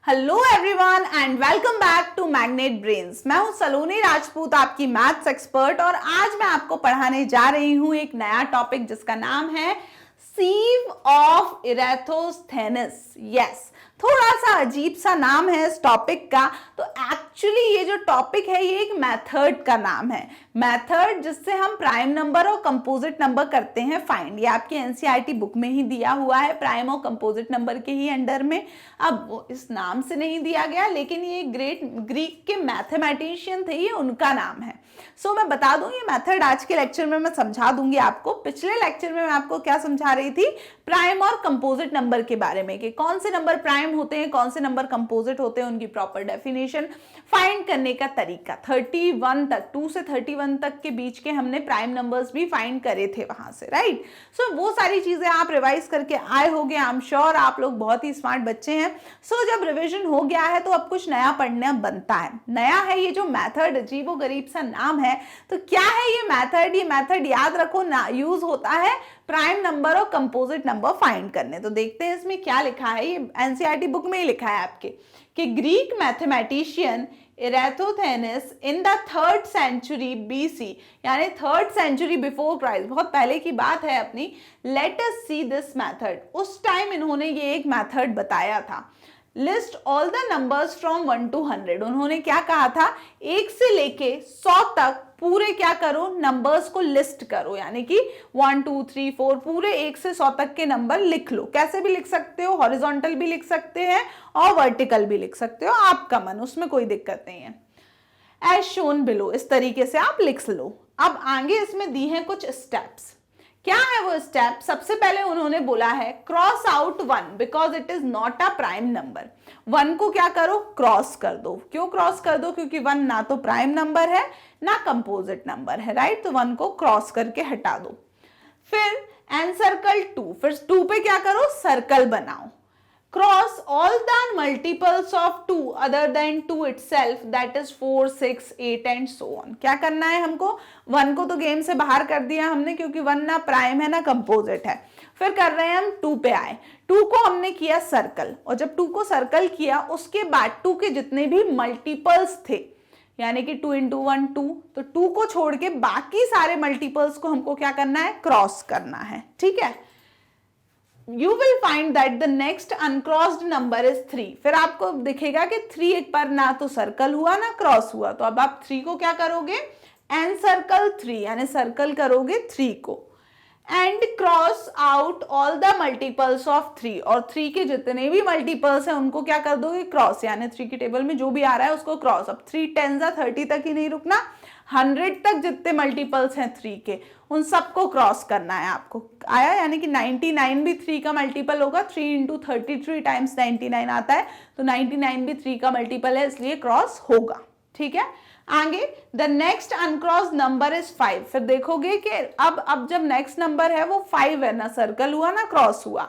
Hello everyone and welcome back to Magnet Brains. मैं हूं सलोनी राजपूत, आपकी मैथ्स एक्सपर्ट, और आज मैं आपको पढ़ाने जा रही हूं एक नया टॉपिक जिसका नाम है सीव ऑफ इरेथोस्थेनिस। यस, थोड़ा सा अजीब सा नाम है इस टॉपिक का। तो एक्चुअली ये जो टॉपिक है ये एक मेथड का नाम है, मेथड जिससे हम प्राइम नंबर और कंपोजिट नंबर करते हैं फाइंड। ये आपकी एनसीईआरटी बुक में ही दिया हुआ है, प्राइम और कंपोजिट नंबर के ही अंडर में। अब वो इस नाम से नहीं दिया गया, लेकिन ये ग्रेट ग्रीक के मैथमेटिशियन थे, ये उनका नाम है। सो मैं बता दूं, ये मेथड आज के लेक्चर में मैं समझा दूंगी आपको। पिछले लेक्चर में मैं आपको क्या समझा रही थी, प्राइम और कंपोजिट नंबर के बारे में, कि कौन से नंबर प्राइम होते हैं, कौन से नंबर कंपोजिट होते हैं, उनकी प्रॉपर डेफिनेशन, फाइंड करने का तरीका। 31 तक, 2 से 31 तक के बीच के हमने प्राइम नंबर्स भी फाइंड करे थे वहां से, राइट। सो वो सारी चीजें आप रिवाइज करके आए होंगे। आई एम श्योर आप लोग बहुत ही स्मार्ट बच्चे हैं। सो जब रिविजन हो गया है तो अब कुछ नया पढ़ना बनता है। नया है ये जो मेथड, अजीबो गरीब सा नाम है। तो क्या है ये मेथड? ये मेथड याद रखो ना, यूज होता है प्राइम नंबर और कंपोजिट नंबर फाइंड करने। तो देखते हैं इसमें क्या लिखा है। ये एनसीईआरटी बुक में ही लिखा है आपके कि Greek mathematician Eratosthenes in the 3rd century BC, यानी 3rd सेंचुरी बिफोर क्राइस्ट, बहुत पहले की बात है अपनी। Let us see this method. उस टाइम इन्होंने ये एक मेथड बताया था। List all the numbers from 1 to 100। उन्होंने क्या कहा था, 1 से लेके 100 तक पूरे क्या करो, नंबर्स को लिस्ट करो, यानी कि 1 2 3 4 पूरे 1 से 100 तक के नंबर लिख लो। कैसे भी लिख सकते हो, हॉरिजॉन्टल भी लिख सकते हैं और वर्टिकल भी लिख सकते हो, आपका मन, उसमें कोई दिक्कत नहीं है। एज शोन बिलो, इस तरीके से आप लिख लो। अब आगे इसमें दी हैं कुछ स्टेप्स। क्या है वो स्टेप? सबसे पहले उन्होंने बोला है cross out 1 because it is not a prime number. 1 को क्या करो, क्रॉस कर दो। क्यों क्रॉस कर दो? क्योंकि 1 ना तो प्राइम नंबर है ना कंपोजिट नंबर है, राइट। तो 1 को क्रॉस करके हटा दो। फिर एनसर्कल 2, फिर 2 पे क्या करो, सर्कल बनाओ। Cross all the multiples of 2 other than 2 itself, that is 4 6 8 and so on. क्या करना है हमको? 1 को तो गेम से बाहर कर दिया हमने, क्योंकि 1 ना प्राइम है ना कंपोजिट है। फिर कर रहे हैं हम 2 पे आए, 2 को हमने किया सर्कल, और जब 2 को सर्कल किया उसके बाद 2 के जितने भी मल्टीपल्स थे, यानी कि 2 into 1 2, तो 2 को छोड़ के बाकी सारे मल्टीपल्स को हमको क्या करना है, क्रॉस करना है, ठीक है। You will find that the next uncrossed number is 3। फिर आपको दिखेगा कि 3 एक बार ना तो सर्कल हुआ ना क्रॉस हुआ, तो अब आप 3 को क्या करोगे, एनसर्कल 3, यानी सर्कल करोगे 3 को, and cross out all the multiples of 3, और 3 के जितने भी मल्टीपल्स हैं उनको क्या कर दोगे, क्रॉस, यानी 3 की टेबल में जो भी आ रहा है उसको क्रॉस। अब 3 10 30 तक ही नहीं रुकना, 100 तक जितने मल्टीपल्स हैं 3 के उन सबको क्रॉस करना है आपको। आया, यानी कि 99 भी 3 का मल्टीपल होगा, 3 into 33 टाइम्स 99 आता है, तो 99 भी 3 का मल्टीपल है, इसलिए क्रॉस होगा, ठीक है। आगे द नेक्स्ट अनक्रॉस नंबर इज 5। फिर देखोगे कि अब जब नेक्स्ट नंबर है वो 5 है, ना सर्कल हुआ ना क्रॉस हुआ,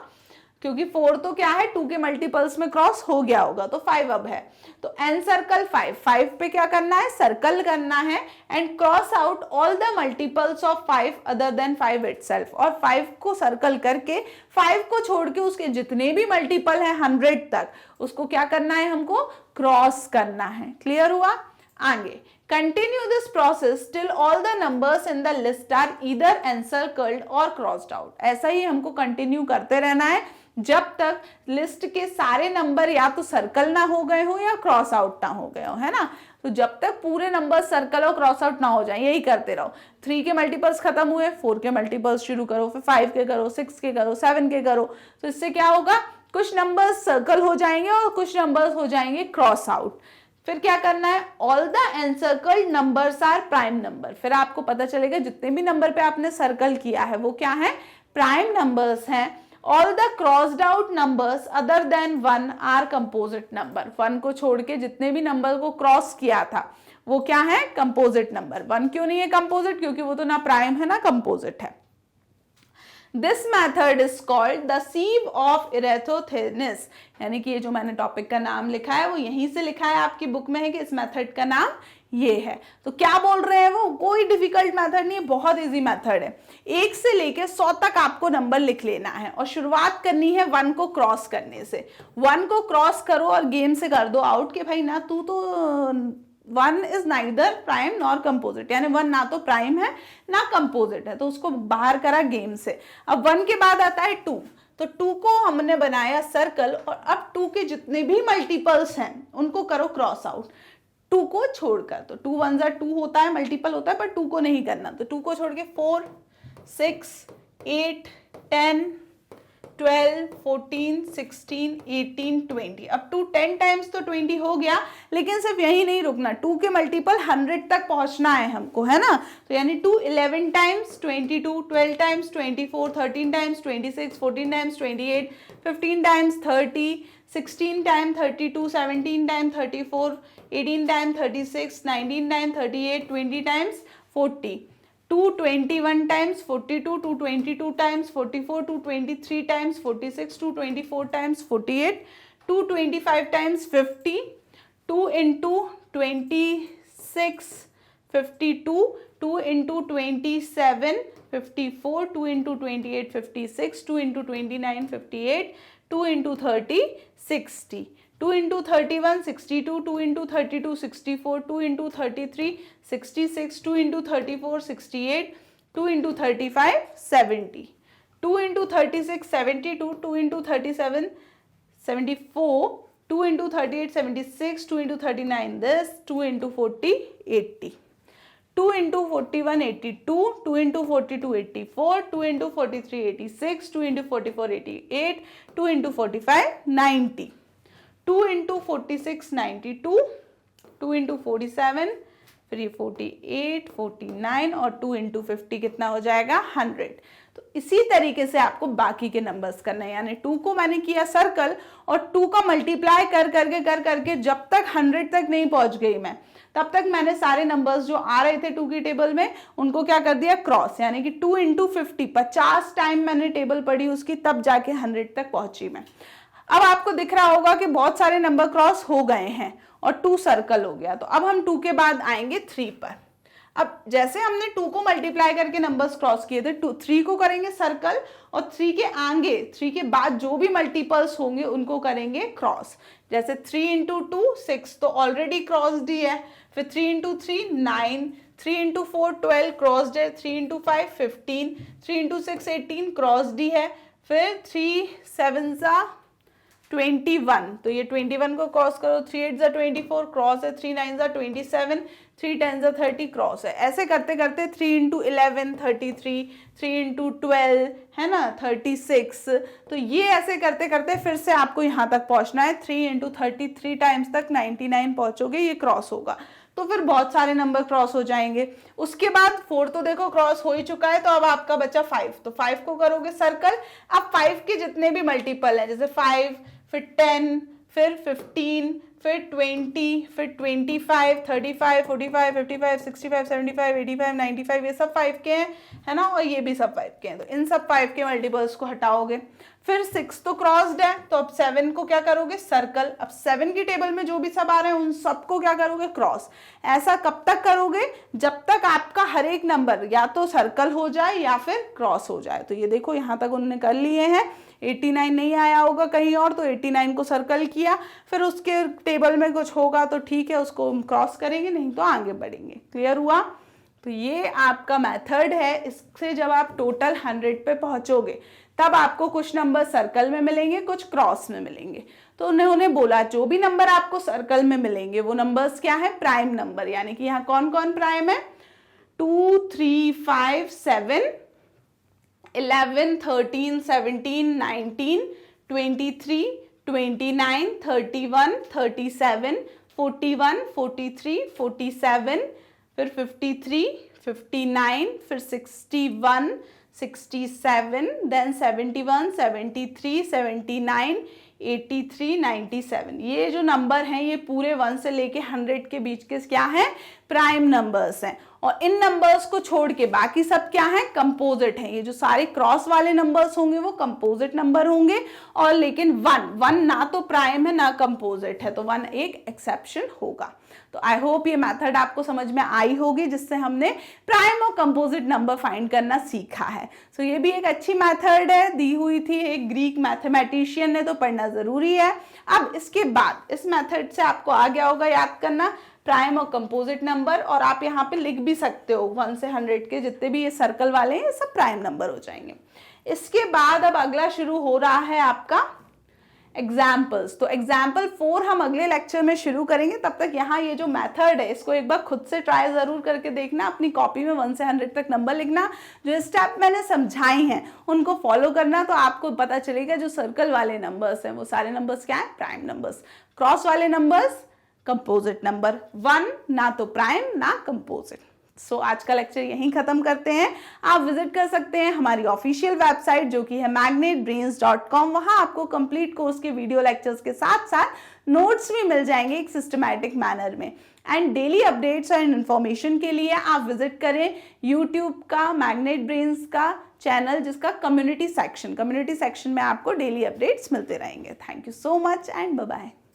क्योंकि 4 तो क्या है 2 के मल्टीपल्स में क्रॉस हो गया होगा, तो 5 अब है। तो एन सर्कल 5 पे क्या करना है, सर्कल करना है, and cross out all the multiples of 5 other than 5 itself, और 5 को सर्कल करके 5 को छोड़ के उसके जितने भी मल्टीपल है 100 तक, उसको क्या करना है, हमको क्रॉस करना है। क्लियर हुआ? आगे continue this process till all the numbers in the list are either encircled और क्रॉस्ड आउट। ऐसा ही हमको कंटिन्यू करते रहना है जब तक लिस्ट के सारे नंबर या तो सर्कल ना हो गए हो या क्रॉस आउट ना हो गए हो, है ना। तो जब तक पूरे नंबर सर्कल और क्रॉस आउट ना हो जाए, यही करते रहो। 3 के मल्टीपल्स खत्म हुए, 4 के मल्टीपल्स शुरू करो, फिर 5 के करो, 6 के करो, 7 के करो। तो इससे क्या होगा, कुछ नंबर्स सर्कल हो जाएंगे और कुछ नंबर्स हो जाएंगे क्रॉस आउट। फिर क्या करना है, all the encircled numbers are prime number. फिर आपको पता चलेगा जितने भी नंबर पे आपने सर्कल किया है वो क्या है, प्राइम नंबर्स हैं। All the crossed out numbers other than 1 are composite number. 1 को छोड़ के जितने भी नंबर को क्रॉस किया था वो क्या है, कंपोजिट नंबर। 1 क्यों नहीं है कंपोजिट? क्योंकि वो तो ना प्राइम है ना कंपोजिट है। This method is called the sieve of Eratosthenes, यानी कि ये जो मैंने टॉपिक का नाम लिखा है वो यहीं से लिखा है, आपकी बुक में है कि इस मेथड का नाम ये है। तो क्या बोल रहे हैं वो, कोई डिफिकल्ट मेथड नहीं है, बहुत इजी मेथड है। 1 से लेके 100 तक आपको नंबर लिख लेना है और शुरुआत करनी है 1 को क्रॉस करने से। 1 को क्रॉस करो और गेम से कर दो आउट कि भाई ना तू तो 1 is neither prime nor composite, यानी 1 ना तो प्राइम है ना कंपोजिट है, तो उसको बाहर करा गेम से। अब 1 के बाद आता है 2, तो 2 को हमने बनाया सर्कल और अब 2 के जितने भी मल्टीपल्स हैं उनको करो क्रॉस आउट 2 को छोड़कर। तो 2 1 जा 2 होता है, मल्टीपल होता है, पर 2 को नहीं करना। तो 2 को छोड़ के 4 6 8 10 12 14 16 18 20। अब 2 10 टाइम्स तो 20 हो गया, लेकिन सिर्फ यही नहीं रुकना, 2 के मल्टीपल 100 तक पहुंचना है हमको, है ना। तो यानी 2 11 times 22, 12 times 24, 13 times 26, 14 times 28, 15 times 30, 16 time 32, 17 time 34, 18 time 36, 19 time 38, 20 times 40, 221 times 42, 222 times 44, 223 times 46, 224 times 48, 225 times 50, 2 into 26 52, 2 into 27 54, 2 into 28 56, 2 into 29 58, 2 into 30 60, 2 into 31 62, 2 into 32 64, 2 into 33 66, 2 into 34 68, 2 into 35 70, 2 into 36 72, 2 into 37 74, 2 into 38 76, 2 into 39 this, 2 into 40 80, 2 into 41 82, 2 into 42 84, 2 into 43 86, 2 into 44 88, 2 into 45 90, 2 into 46 92, 2 into 47 फिर ये 48 49 और 2 into 50 कितना हो जाएगा 100। तो इसी तरीके से आपको बाकी के नंबर्स करना है, यानी 2 को मैंने किया सर्कल और 2 का मल्टीप्लाई कर करके जब तक 100 तक नहीं पहुंच गई मैं, तब तक मैंने सारे नंबर्स जो आ रहे थे 2 की टेबल में उनको क्या कर दिया क्रॉस, यानी कि 2 into 50 50 टाइम मैंने टेबल पढ़ी उसकी, तब जाके 100 तक पहुंची मैं। अब आपको दिख रहा होगा कि बहुत सारे नंबर क्रॉस हो गए हैं और 2 सर्कल हो गया। तो अब हम 2 के बाद आएंगे 3 पर। अब जैसे हमने 2 को मल्टीप्लाई करके नंबर्स क्रॉस किए थे, 3 को करेंगे सर्कल और 3 के आगे 3 के बाद जो भी मल्टीपल्स होंगे उनको करेंगे क्रॉस। जैसे 3 into 2 6 तो ऑलरेडी क्रॉस्ड ही है, फिर 3 into 3 9, 3 into 4 12 क्रॉस्ड है, 3 into 5 15, 3 into 6 18 क्रॉस्ड ही है, फिर 3 7 21, तो ये 21 को क्रॉस करो, 3 8 24 क्रॉस है, 3 9 27, 3 10 30 क्रॉस है। ऐसे करते करते 3 into 11 33, 3 into 12 है ना 36। तो ये ऐसे करते करते फिर से आपको यहाँ तक पहुँचना है, 3 into 33 टाइम्स तक 99 पहुँचोगे, ये क्रॉस होगा। तो फिर बहुत सारे नंबर क्रॉस हो जाएंगे। उसके बाद 4 तो देखो क्रॉस हो ही चुका है, तो अब आपका बचा 5, तो 5 को करोगे सर्कल। अब 5 के जितने भी मल्टीपल हैं, जैसे 5 फिर 10 फिर 15 फिर 20 फिर 25 35 45 55 65 75 85 95, ये सब 5 के हैं, है ना, और ये भी सब 5 के हैं। तो इन सब 5 के मल्टीपल्स को हटाओगे। फिर 6 तो क्रॉस्ड है, तो अब 7 को क्या करोगे सर्कल। अब 7 की टेबल में जो भी सब आ रहे हैं उन सबको क्या करोगे क्रॉस। ऐसा कब तक करोगे, जब तक आपका हर एक नंबर या तो सर्कल हो जाए या फिर क्रॉस हो जाए। तो ये देखो यहाँ तक उन्होंने कर लिए हैं। 89 नहीं आया होगा कहीं और, तो 89 को सर्कल किया, फिर उसके टेबल में कुछ होगा तो ठीक है उसको क्रॉस करेंगे, नहीं तो आगे बढ़ेंगे। क्लियर हुआ। तो ये आपका मेथड है। इससे जब आप टोटल 100 पे पहुंचोगे तब आपको कुछ नंबर सर्कल में मिलेंगे, कुछ क्रॉस में मिलेंगे। तो उन्होंने बोला जो भी नंबर आपको सर्कल में मिलेंगे वो नंबर्स क्या है, प्राइम नंबर। यानी कि यहाँ कौन कौन प्राइम है, 2 3 5 7 11 13 17 19 23 29 31 37 41 43 47 फिर 53 59 फिर 61 67 देन 71 73 79 83 97। ये जो नंबर हैं ये पूरे 1 से लेके 100 के बीच के क्या हैं, प्राइम नंबर्स हैं। और इन नंबर्स को छोड़ के बाकी सब क्या है, कंपोजिट है। ये जो सारे क्रॉस वाले नंबर्स होंगे वो कंपोजिट नंबर होंगे, और लेकिन वन ना तो प्राइम है ना कंपोजिट है, तो वन एक एक्सेप्शन होगा। तो आई होप ये मेथड आपको समझ में आई होगी, जिससे हमने प्राइम और कंपोजिट नंबर फाइंड करना सीखा है। सो ये भी एक अच्छी मेथड है, दी हुई थी एक ग्रीक मैथमेटिशियन ने, तो पढ़ना जरूरी है। अब इसके बाद इस मेथड से आपको आ गया होगा याद करना प्राइम और कंपोजिट नंबर, और आप यहाँ पे लिख भी सकते हो 1 से 100 के जितने भी ये सर्कल वाले हैं ये सब प्राइम नंबर हो जाएंगे। इसके बाद अब अगला शुरू हो रहा है आपका एग्जाम्पल्स। तो एग्जाम्पल 4 हम अगले लेक्चर में शुरू करेंगे। तब तक यहाँ ये जो मेथड है इसको एक बार खुद से ट्राई जरूर करके देखना, अपनी कॉपी में 1 से 100 तक नंबर लिखना, जो स्टेप मैंने समझाई हैं उनको फॉलो करना, तो आपको पता चलेगा जो सर्कल वाले नंबर्स हैं वो सारे नंबर्स क्या है, प्राइम नंबर्स। क्रॉस वाले नंबर्स कंपोजिट नंबर, 1 ना तो प्राइम ना कंपोजिट। सो आज का लेक्चर यहीं खत्म करते हैं। आप विजिट कर सकते हैं हमारी ऑफिशियल वेबसाइट जो कि है magnetbrains.com। वहां आपको कंप्लीट कोर्स के वीडियो लेक्चर्स के साथ साथ नोट्स भी मिल जाएंगे एक सिस्टमैटिक मैनर में। एंड डेली अपडेट्स और इन्फॉर्मेशन के लिए आप विजिट करें यूट्यूब का मैग्नेट ब्रेन्स का चैनल, जिसका कम्युनिटी सेक्शन में आपको डेली अपडेट्स मिलते रहेंगे। Thank you so much and bye bye.